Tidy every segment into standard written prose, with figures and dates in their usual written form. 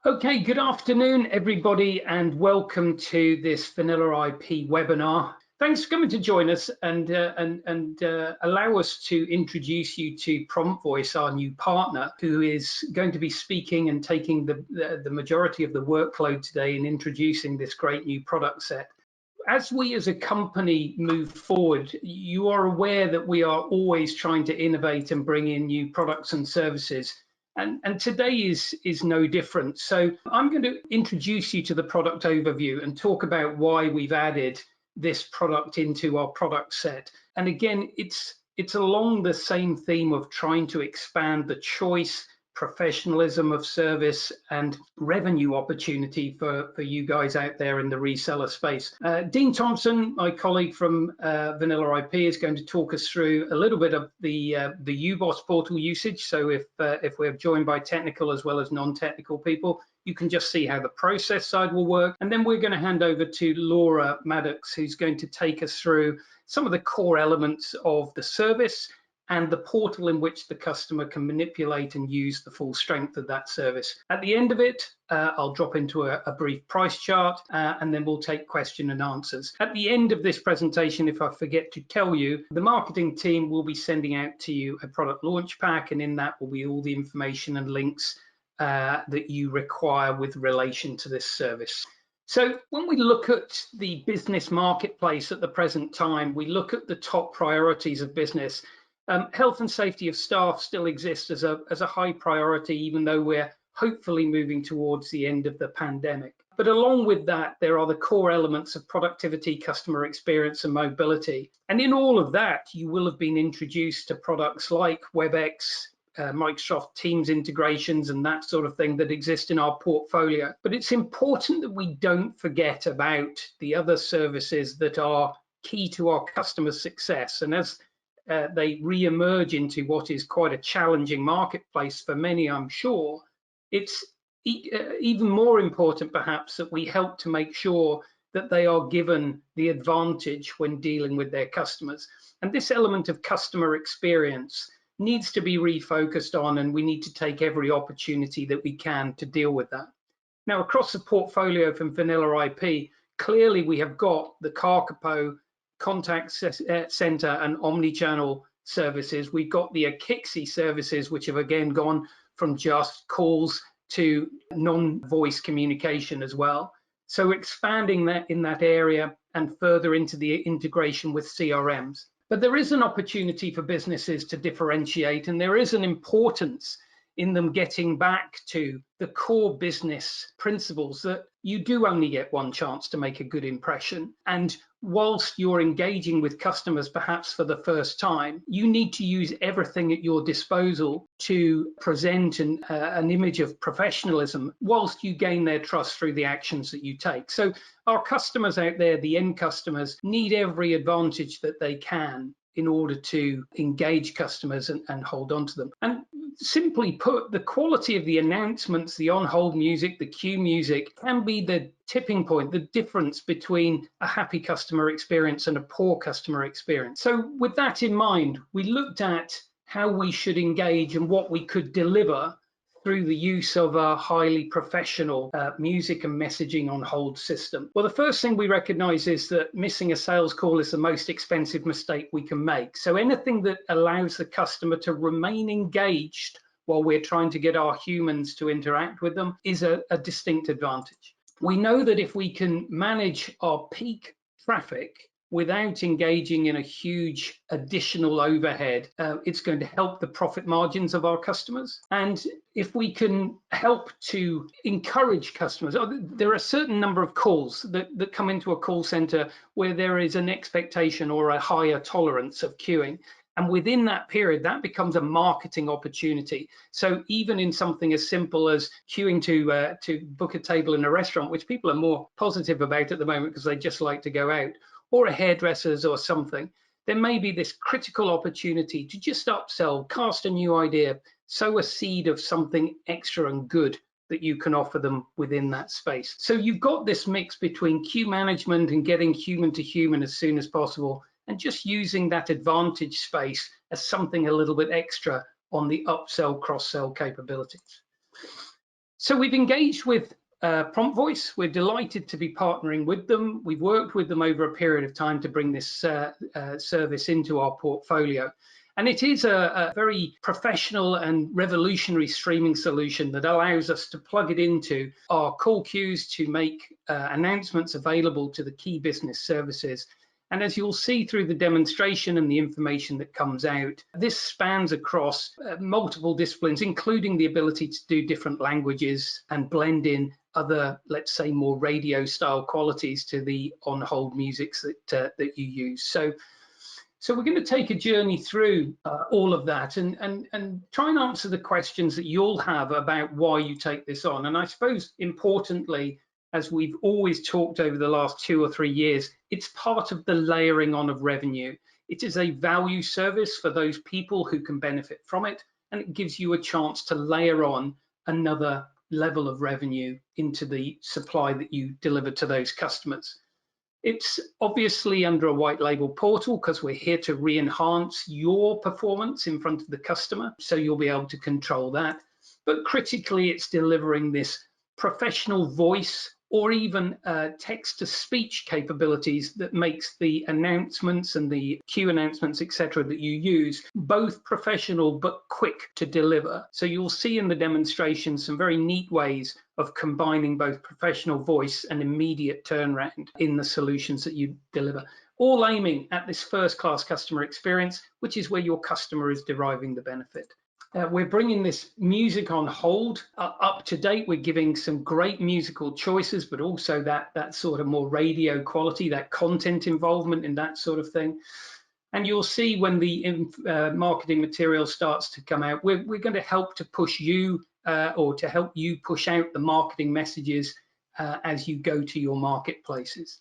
Okay, good afternoon, everybody, and welcome to this VanillaIP webinar. Thanks for coming to join us and allow us to introduce you to Prompt Voice, our new partner, who is going to be speaking and taking the majority of the workload today in introducing this great new product set. As we as a company move forward, you are aware that we are always trying to innovate and bring in new products and services. And today is no different. So I'm going to introduce you to the product overview and talk about why we've added this product into our product set. And again, it's along the same theme of trying to expand the choice, professionalism of service and revenue opportunity for you guys out there in the reseller space. Dean Thompson, my colleague from VanillaIP, is going to talk us through a little bit of the Uboss portal usage. So if we're joined by technical as well as non-technical people, you can just see how the process side will work. And then we're going to hand over to Laura Maddox, who's going to take us through some of the core elements of the service and the portal in which the customer can manipulate and use the full strength of that service. At the end of it, I'll drop into a brief price chart and then we'll take question and answers. At the end of this presentation, if I forget to tell you, the marketing team will be sending out to you a product launch pack, and in that will be all the information and links that you require with relation to this service. So when we look at the business marketplace at the present time, we look at the top priorities of business. Health and safety of staff still exists as a high priority, even though we're hopefully moving towards the end of the pandemic. But along with that, there are the core elements of productivity, customer experience, and mobility. And in all of that, you will have been introduced to products like WebEx, Microsoft Teams integrations, and that sort of thing that exist in our portfolio. But it's important that we don't forget about the other services that are key to our customer success. And as they re-emerge into what is quite a challenging marketplace for many, I'm sure, it's even more important perhaps that we help to make sure that they are given the advantage when dealing with their customers. And this element of customer experience needs to be refocused on, and we need to take every opportunity that we can to deal with that. Now, across the portfolio from VanillaIP, clearly we have got the Carcapo contact center and omni-channel services. We've got the Akixi services, which have again gone from just calls to non-voice communication as well. So expanding that in that area and further into the integration with CRMs. But there is an opportunity for businesses to differentiate, and there is an importance in them getting back to the core business principles that you do only get one chance to make a good impression. And whilst you're engaging with customers perhaps for the first time, you need to use everything at your disposal to present an image of professionalism whilst you gain their trust through the actions that you take. So our customers out there, the end customers, need every advantage that they can in order to engage customers and hold on to them. And simply put, the quality of the announcements, the on-hold music, the cue music can be the tipping point, the difference between a happy customer experience and a poor customer experience. So with that in mind, we looked at how we should engage and what we could deliver through the use of a highly professional music and messaging on hold system. Well, the first thing we recognize is that missing a sales call is the most expensive mistake we can make. So anything that allows the customer to remain engaged while we're trying to get our humans to interact with them is a distinct advantage. We know that if we can manage our peak traffic without engaging in a huge additional overhead, it's going to help the profit margins of our customers. And if we can help to encourage customers, there are a certain number of calls that come into a call center where there is an expectation or a higher tolerance of queuing. And within that period, that becomes a marketing opportunity. So even in something as simple as queuing to book a table in a restaurant, which people are more positive about at the moment because they just like to go out, or a hairdresser's or something, there may be this critical opportunity to just upsell, cast a new idea, sow a seed of something extra and good that you can offer them within that space. So you've got this mix between queue management and getting human to human as soon as possible, and just using that advantage space as something a little bit extra on the upsell, cross-sell capabilities. So we've engaged with Prompt Voice. We're delighted to be partnering with them. We've worked with them over a period of time to bring this service into our portfolio. And it is a very professional and revolutionary streaming solution that allows us to plug it into our call queues to make announcements available to the key business services. And as you'll see through the demonstration and the information that comes out, this spans across multiple disciplines, including the ability to do different languages and blend in other, let's say, more radio style qualities to the on-hold musics that you use. So we're going to take a journey through all of that and try and answer the questions that you'll have about why you take this on. And I suppose importantly, as we've always talked over the last 2 or 3 years, it's part of the layering on of revenue. It is a value service for those people who can benefit from it, and it gives you a chance to layer on another level of revenue into the supply that you deliver to those customers. It's obviously under a white label portal because we're here to re-enhance your performance in front of the customer, so you'll be able to control that. But critically, it's delivering this professional voice or even text-to-speech capabilities that makes the announcements and the queue announcements, etc., that you use both professional but quick to deliver. So you'll see in the demonstration some very neat ways of combining both professional voice and immediate turnaround in the solutions that you deliver, all aiming at this first-class customer experience, which is where your customer is deriving the benefit. We're bringing this music on hold up to date. We're giving some great musical choices, but also that sort of more radio quality, that content involvement and that sort of thing. And you'll see when the marketing material starts to come out, we're going to help to push you or to help you push out the marketing messages as you go to your marketplaces.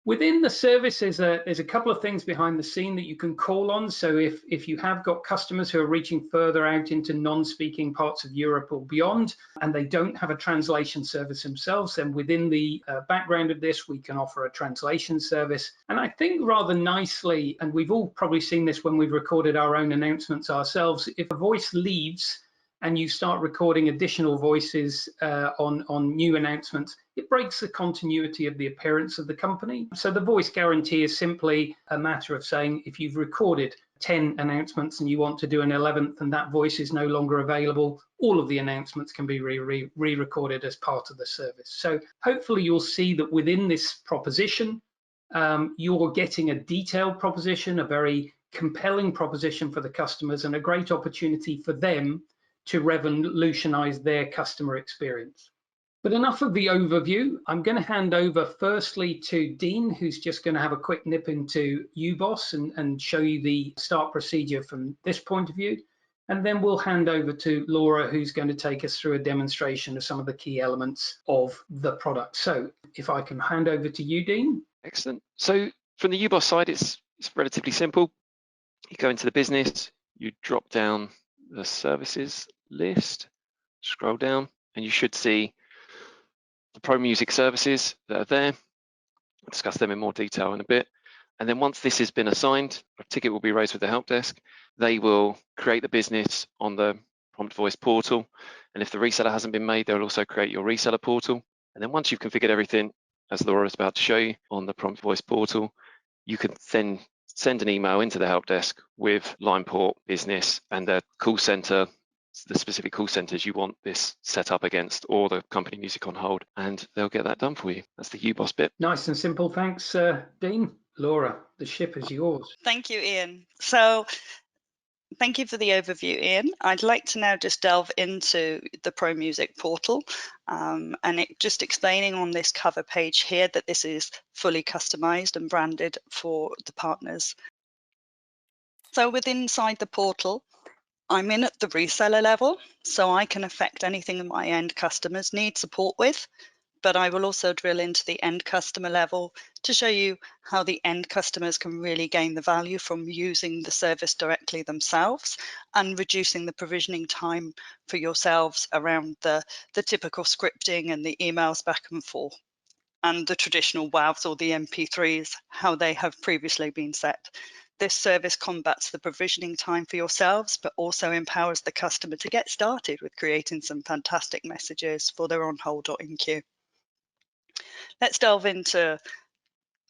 Within the service, there's a couple of things behind the scene that you can call on. So if you have got customers who are reaching further out into non-speaking parts of Europe or beyond, and they don't have a translation service themselves, then within the background of this, we can offer a translation service. And I think rather nicely, and we've all probably seen this when we've recorded our own announcements ourselves, if a voice leaves and you start recording additional voices on new announcements, it breaks the continuity of the appearance of the company. So the voice guarantee is simply a matter of saying if you've recorded 10 announcements and you want to do an 11th and that voice is no longer available, all of the announcements can be re-recorded as part of the service. So hopefully you'll see that within this proposition, you're getting a detailed proposition, a very compelling proposition for the customers and a great opportunity for them to revolutionize their customer experience. But enough of the overview. I'm going to hand over firstly to Dean, who's just going to have a quick nip into Uboss and show you the start procedure from this point of view. And then we'll hand over to Laura, who's going to take us through a demonstration of some of the key elements of the product. So if I can hand over to you, Dean. Excellent. So from the Uboss side, it's relatively simple. You go into the business, you drop down the services list, scroll down, and you should see the ProMusic services that are there. We'll discuss them in more detail in a bit. And then once this has been assigned, a ticket will be raised with the help desk. They will create the business on the Prompt Voice portal. And if the reseller hasn't been made, they'll also create your reseller portal. And then once you've configured everything, as Laura is about to show you on the Prompt Voice portal, you can then send an email into the help desk with line port business and the call center, the specific call centers you want this set up against, or the company music on hold, and they'll get that done for you. That's the Uboss bit. Nice and simple. Thanks, Dean. Laura, the ship is yours. Thank you, Iain. So thank you for the overview, Iain. I'd like to now just delve into the ProMusic portal and just explaining on this cover page here that this is fully customized and branded for the partners. So inside the portal, I'm in at the reseller level, so I can affect anything that my end customers need support with, but I will also drill into the end customer level to show you how the end customers can really gain the value from using the service directly themselves and reducing the provisioning time for yourselves around the typical scripting and the emails back and forth and the traditional WAVs or the MP3s, how they have previously been set. This service combats the provisioning time for yourselves, but also empowers the customer to get started with creating some fantastic messages for their on hold or in queue. Let's delve into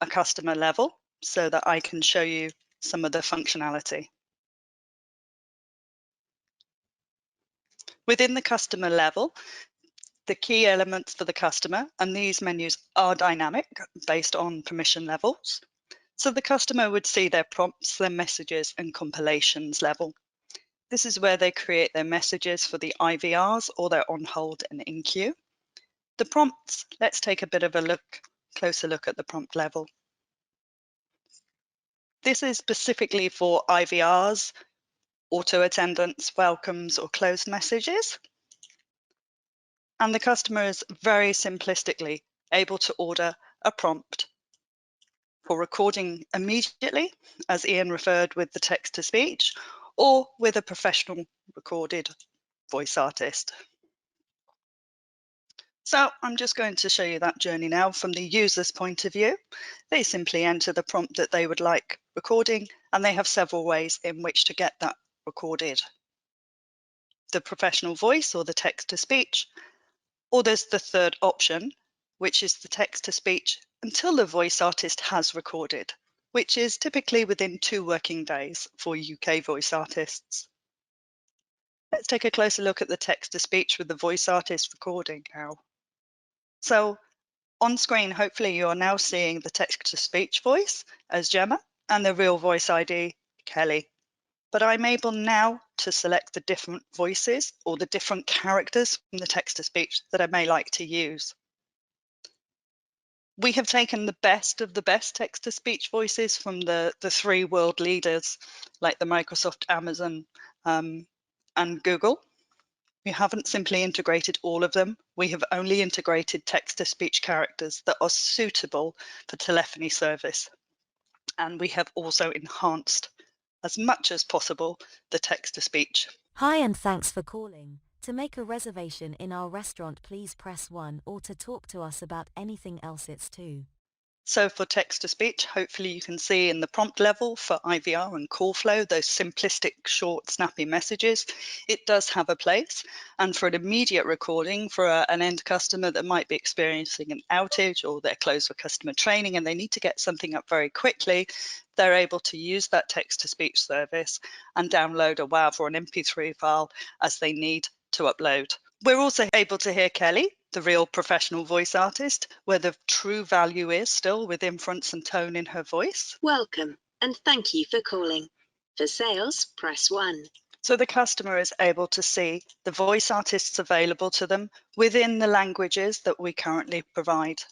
a customer level so that I can show you some of the functionality. Within the customer level, the key elements for the customer, and these menus are dynamic based on permission levels. So the customer would see their prompts, their messages, and compilations level. This is where they create their messages for the IVRs or their on hold and in queue. The prompts, let's take a bit of a closer look at the prompt level. This is specifically for IVRs, auto attendance, welcomes, or closed messages. And the customer is very simplistically able to order a prompt for recording immediately, as Iain referred with the text to speech, or with a professional recorded voice artist. So I'm just going to show you that journey now from the user's point of view. They simply enter the prompt that they would like recording, and they have several ways in which to get that recorded. The professional voice or the text to speech, or there's the third option, which is the text to speech until the voice artist has recorded, which is typically within 2 working days for UK voice artists. Let's take a closer look at the text to speech with the voice artist recording now. So on screen, hopefully you are now seeing the text to speech voice as Gemma and the real voice ID, Kelly. But I'm able now to select the different voices or the different characters from the text to speech that I may like to use. We have taken the best of the best text-to-speech voices from the 3 world leaders like the Microsoft, Amazon, and Google. We haven't simply integrated all of them. We have only integrated text-to-speech characters that are suitable for telephony service. And we have also enhanced as much as possible the text-to-speech. Hi and thanks for calling. To make a reservation in our restaurant, please press 1, or to talk to us about anything else, it's 2. So for text-to-speech, hopefully you can see in the prompt level for IVR and call flow, those simplistic, short, snappy messages, it does have a place. And for an immediate recording for an end customer that might be experiencing an outage or they're closed for customer training and they need to get something up very quickly, they're able to use that text-to-speech service and download a WAV or an MP3 file as they need to upload. We're also able to hear Kelly, the real professional voice artist, where the true value is still with inference and tone in her voice. Welcome, and thank you for calling. For sales, press 1. So the customer is able to see the voice artists available to them within the languages that we currently provide.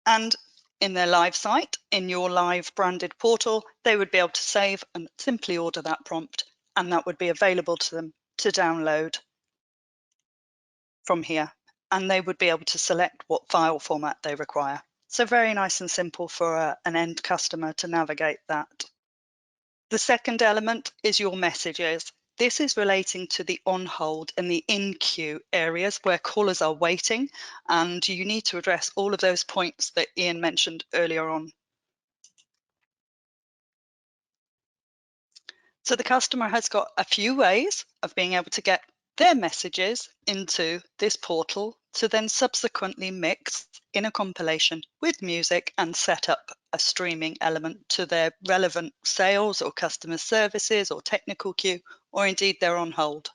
And in their live site, in your live branded portal, they would be able to save and simply order that prompt, and that would be available to them to download from here. And they would be able to select what file format they require. So very nice and simple for an end customer to navigate that. The second element is your messages. This is relating to the on hold and the in queue areas where callers are waiting, and you need to address all of those points that Iain mentioned earlier on. So the customer has got a few ways of being able to get their messages into this portal to then subsequently mix in a compilation with music and set up a streaming element to their relevant sales or customer services or technical queue, or indeed they're on hold.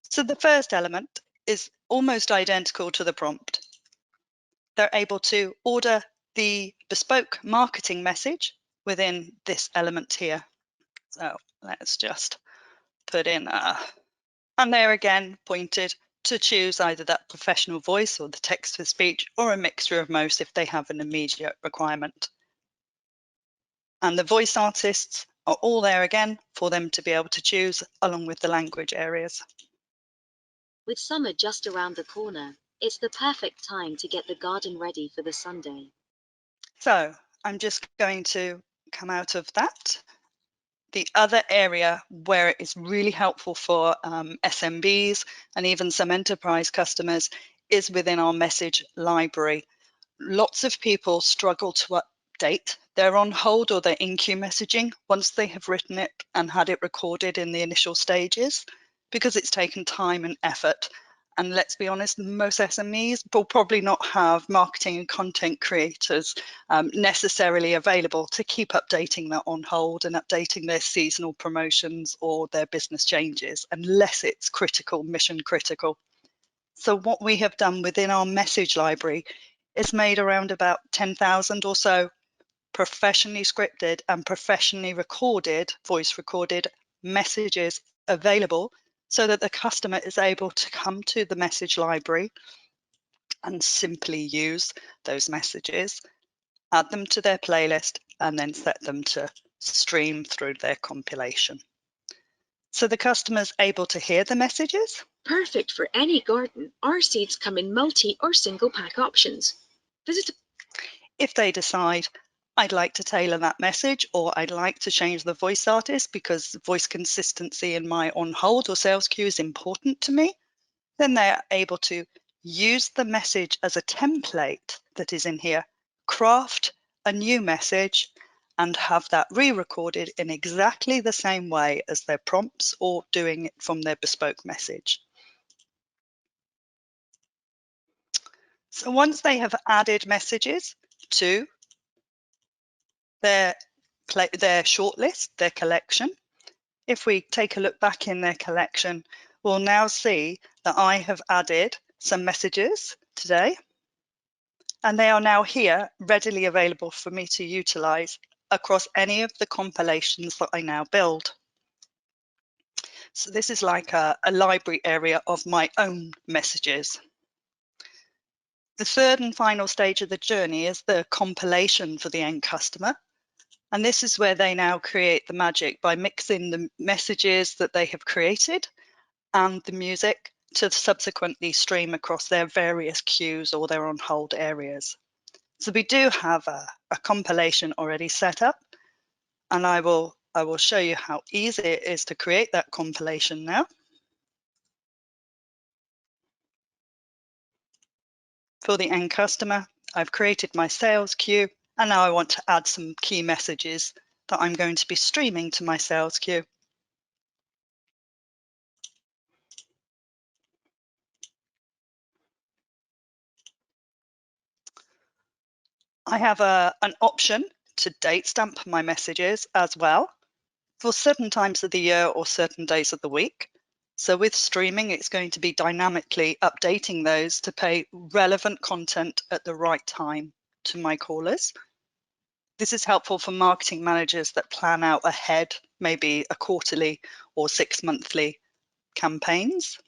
So the first element is almost identical to the prompt. They're able to order the bespoke marketing message within this element here. So let's just put in and they're again pointed to choose either that professional voice or the text to speech or a mixture of most if they have an immediate requirement. And the voice artists are all there again for them to be able to choose along with the language areas. With summer just around the corner, it's the perfect time to get the garden ready for the Sunday. So I'm just going to come out of that. The other area where it is really helpful for SMBs and even some enterprise customers is within our message library. Lots of people struggle to update their on hold or their in-queue messaging once they have written it and had it recorded in the initial stages, because it's taken time and effort. And let's be honest, most SMEs will probably not have marketing and content creators necessarily available to keep updating that on hold and updating their seasonal promotions or their business changes, unless it's critical, mission critical. So what we have done within our message library is made around about 10,000 or so professionally scripted and professionally recorded, voice recorded messages available, so that the customer is able to come to the message library and simply use those messages, add them to their playlist, and then set them to stream through their compilation. So the customer's able to hear the messages. Perfect for any garden. Our seeds come in multi or single pack options. Visit. If they decide, I'd like to tailor that message, or I'd like to change the voice artist because voice consistency in my on hold or sales queue is important to me, then they're able to use the message as a template that is in here, craft a new message, and have that re-recorded in exactly the same way as their prompts or doing it from their bespoke message. So once they have added messages to their shortlist, their collection, if we take a look back in their collection, we'll now see that I have added some messages today, and they are now here readily available for me to utilize across any of the compilations that I now build. So this is like a library area of my own messages. The third and final stage of the journey is the compilation for the end customer. And this is where they now create the magic by mixing the messages that they have created and the music to subsequently stream across their various queues or their on hold areas. So we do have a compilation already set up, and I will show you how easy it is to create that compilation now. For the end customer, I've created my sales queue, and now I want to add some key messages that I'm going to be streaming to my sales queue. I have an option to date stamp my messages as well for certain times of the year or certain days of the week. So with streaming, it's going to be dynamically updating those to pay relevant content at the right time to my callers. This is helpful for marketing managers that plan out ahead, maybe a quarterly or 6-monthly campaigns.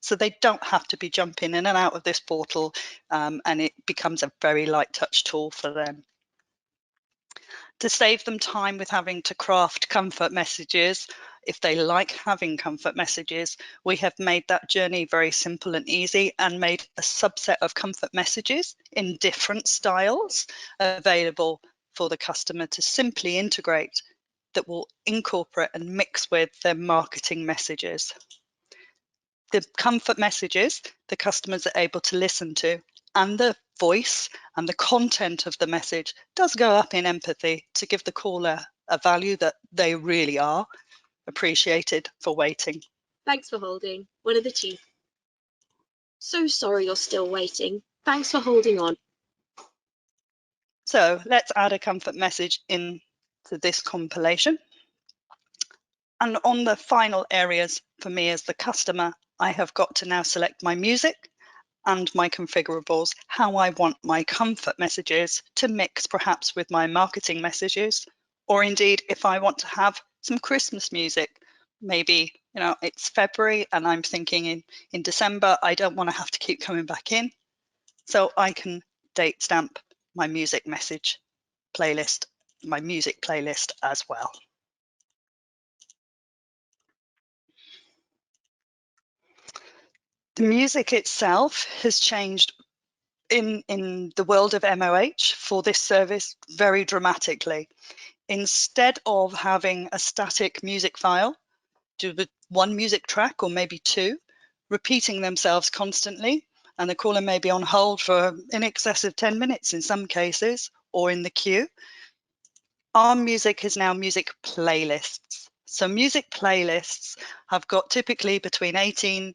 So they don't have to be jumping in and out of this portal, and it becomes a very light touch tool for them. To save them time with having to craft comfort messages, if they like having comfort messages, we have made that journey very simple and easy and made a subset of comfort messages in different styles available for the customer to simply integrate that will incorporate and mix with their marketing messages. The comfort messages the customers are able to listen to, and the voice and the content of the message does go up in empathy to give the caller a value that they really are appreciated for waiting. Thanks for holding. One of the chief. So sorry you're still waiting. Thanks for holding on. So let's add a comfort message into this compilation. And on the final areas for me as the customer, I have got to now select my music and my configurables, how I want my comfort messages to mix perhaps with my marketing messages, or indeed if I want to have some Christmas music, maybe it's February and I'm thinking in December I don't want to have to keep coming back in, so I can date stamp my music message playlist, my music playlist as well. The music itself has changed in the world of MOH for this service very dramatically. Instead of having a static music file, do with one music track or maybe two, repeating themselves constantly, and the caller may be on hold for in excess of 10 minutes in some cases, or in the queue. Our music is now music playlists. So music playlists have got typically between 8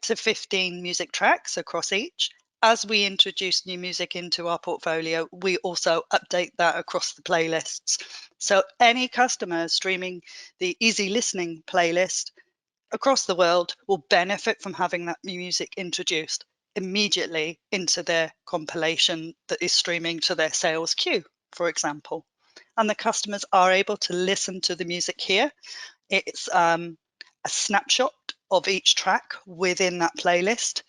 to 15 music tracks across each. As we introduce new music into our portfolio, we also update that across the playlists. So any customer streaming the Easy Listening playlist across the world will benefit from having that music introduced immediately into their compilation that is streaming to their sales queue, for example. And the customers are able to listen to the music here. It's a snapshot of each track within that playlist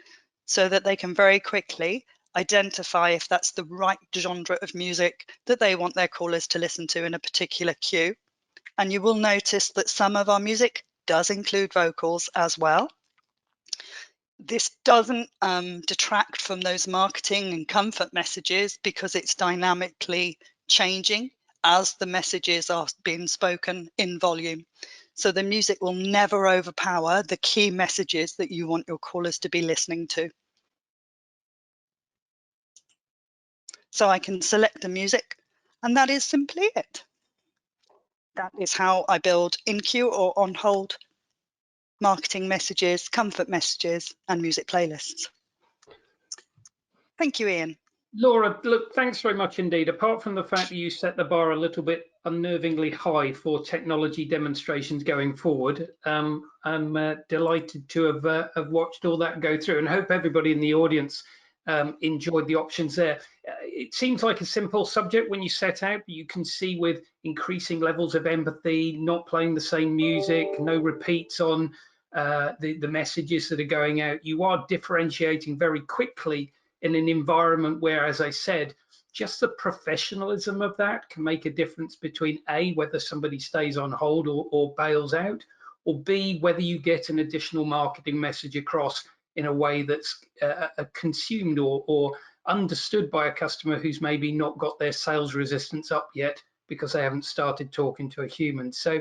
so that they can very quickly identify if that's the right genre of music that they want their callers to listen to in a particular queue. And you will notice that some of our music does include vocals as well. This doesn't detract from those marketing and comfort messages because it's dynamically changing as the messages are being spoken in volume. So the music will never overpower the key messages that you want your callers to be listening to. So I can select the music, and that is simply it. That is how I build in queue or on hold marketing messages, comfort messages, and music playlists. Thank you, Iain. Laura, look, thanks very much indeed. Apart from the fact that you set the bar a little bit unnervingly high for technology demonstrations going forward, I'm delighted to have watched all that go through, and hope everybody in the audience enjoyed the options there. It seems like a simple subject when you set out, but you can see with increasing levels of empathy, not playing the same music, no repeats on the messages that are going out, you are differentiating very quickly in an environment where, as I said, just the professionalism of that can make a difference between A, whether somebody stays on hold or bails out, or B, whether you get an additional marketing message across in a way that's consumed or understood by a customer who's maybe not got their sales resistance up yet because they haven't started talking to a human. So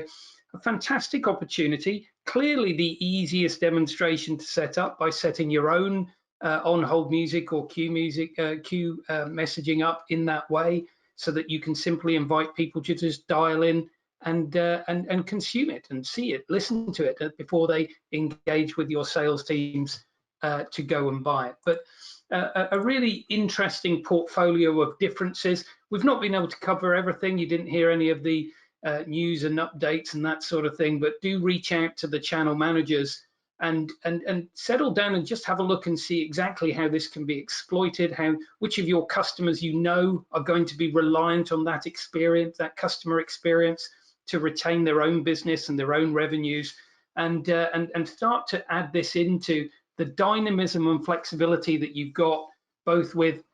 a fantastic opportunity, clearly the easiest demonstration to set up by setting your own on-hold music or queue messaging up in that way, so that you can simply invite people to just dial in and consume it and see it, listen to it before they engage with your sales teams to go and buy it. But a really interesting portfolio of differences. We've not been able to cover everything. You didn't hear any of the news and updates and that sort of thing, but do reach out to the channel managers and settle down and just have a look and see exactly how this can be exploited, which of your customers you know are going to be reliant on that experience, that customer experience, to retain their own business and their own revenues, and start to add this into the dynamism and flexibility that you've got both with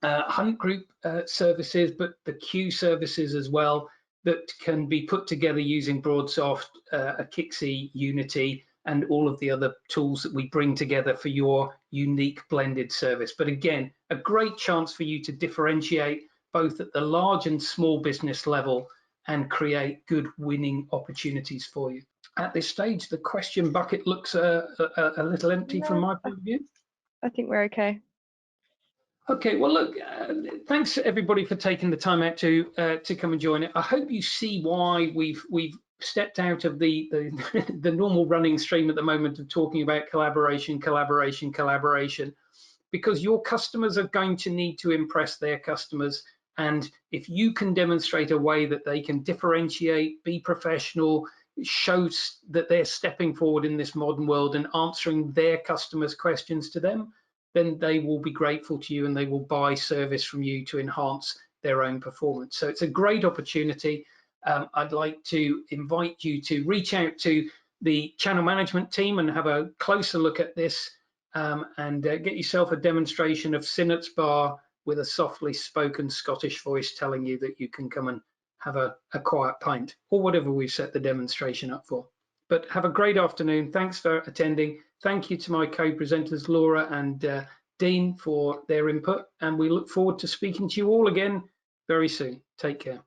Hunt Group services, but the queue services as well, that can be put together using BroadSoft, Akixi, Unity, and all of the other tools that we bring together for your unique blended service. But again, a great chance for you to differentiate both at the large and small business level and create good winning opportunities for you. At this stage, the question bucket looks a little empty from my point of view. I think we're okay. Okay, well, look, thanks everybody for taking the time out to come and join it. I hope you see why we've stepped out of the normal running stream at the moment of talking about collaboration, because your customers are going to need to impress their customers. And if you can demonstrate a way that they can differentiate, be professional, show that they're stepping forward in this modern world and answering their customers' questions to them, then they will be grateful to you and they will buy service from you to enhance their own performance. So it's a great opportunity. I'd like to invite you to reach out to the channel management team and have a closer look at this and get yourself a demonstration of Sinnott's bar with a softly spoken Scottish voice telling you that you can come and have a quiet pint or whatever we've set the demonstration up for. But have a great afternoon. Thanks for attending. Thank you to my co-presenters, Laura and Dean, for their input. And we look forward to speaking to you all again very soon. Take care.